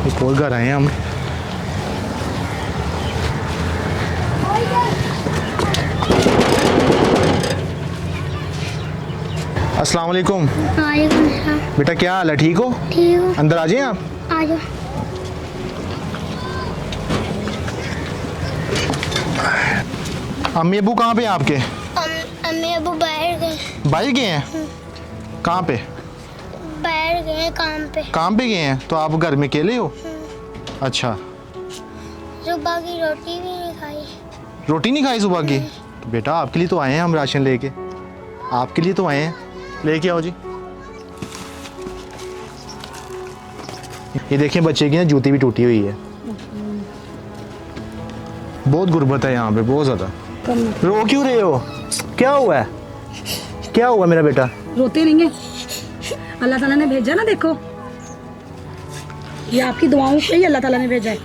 एक और घर आए हैं हम। अस्सलाम वालेकुम। वालेकुम सलाम। बेटा क्या हाल है, ठीक हो? ठीक हो? अंदर आ जाइए आप। आ जाओ। अम्मी अबू कहाँ पे हैं आपके? अम्मी अबू बाहर गए। बाहर गए हैं? कहाँ पे? बाहर गए काम पे। काम पे गए हैं? तो आप घर में अकेले हो? अच्छा, सुबह की रोटी भी नहीं खाई। रोटी नहीं खाई सुबह की? तो बेटा आपके लिए तो आए हैं हम राशन लेके, आपके लिए तो आए हैं, लेके आओ जी। ये देखें बच्चे की ना जूती भी टूटी हुई है। बहुत गुर्बत है यहाँ पे, बहुत ज़्यादा। रो क्यों रहे हो? क्या हुआ है? क्या हुआ मेरा बेटा? रोते नहीं है, अल्लाह ताला ने भेजा ना। देखो ये आपकी दुआओं से ही अल्लाह ताला ने भेजा है।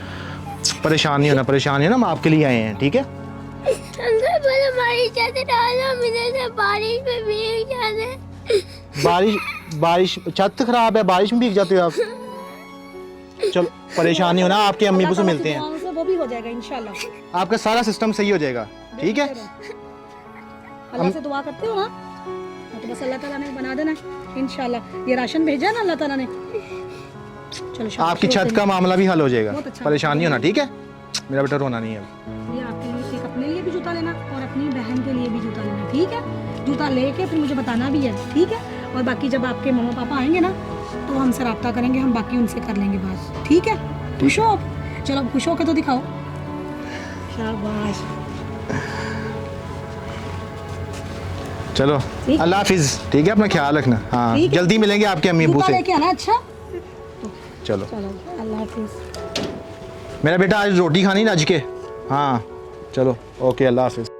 परेशान नहीं होना, परेशान नहीं होना, हम आपके लिए आए हैं, ठीक है? बारिश में भीग जाते। बारिश छत खराब है, बारिश में भीग जाते हो आप? चलो परेशान नहीं होना, आपके अम्मी अब्बू से मिलते हैं, दुआओं से वो भी हो जाएगा इंशाल्लाह। आपका सारा सिस्टम सही हो जाएगा, ठीक है? अल्लाह से दुआ करते हो ना, तो बस अल्लाह ताला ने बना देना इंशाल्लाह। ये राशन भेजा है ना अल्लाह ताला ने। चलो आपकी छत का मामला भी हल हो जाएगा, बहुत अच्छा। परेशान नहीं होना, ठीक है? मेरा बेटा रोना नहीं है। ये आपके लिए एक अपने लिए भी जूता लेना और अपनी बहन के लिए भी जूता लेना, ठीक है? जूता लेके फिर मुझे बताना भी है, ठीक है? और बाकी जब आपके मम्मा पापा आएंगे ना तो हमसे रब्ता करेंगे, हम बाकी उनसे कर लेंगे बात, ठीक है? खुश हो आप? चलो खुश हो के तो दिखाओ। शाबाश। चलो ठीक। अल्लाह हाफिज, ठीक है? अपना ख्याल रखना। हाँ ठीक है। जल्दी मिलेंगे आपके अम्मी अब्बू जूता से। लेके आना। अच्छा चलो चलो, अल्लाह हाफिज। मेरा बेटा आज रोटी खानी ना रज के। हाँ चलो ओके, अल्लाह हाफिज।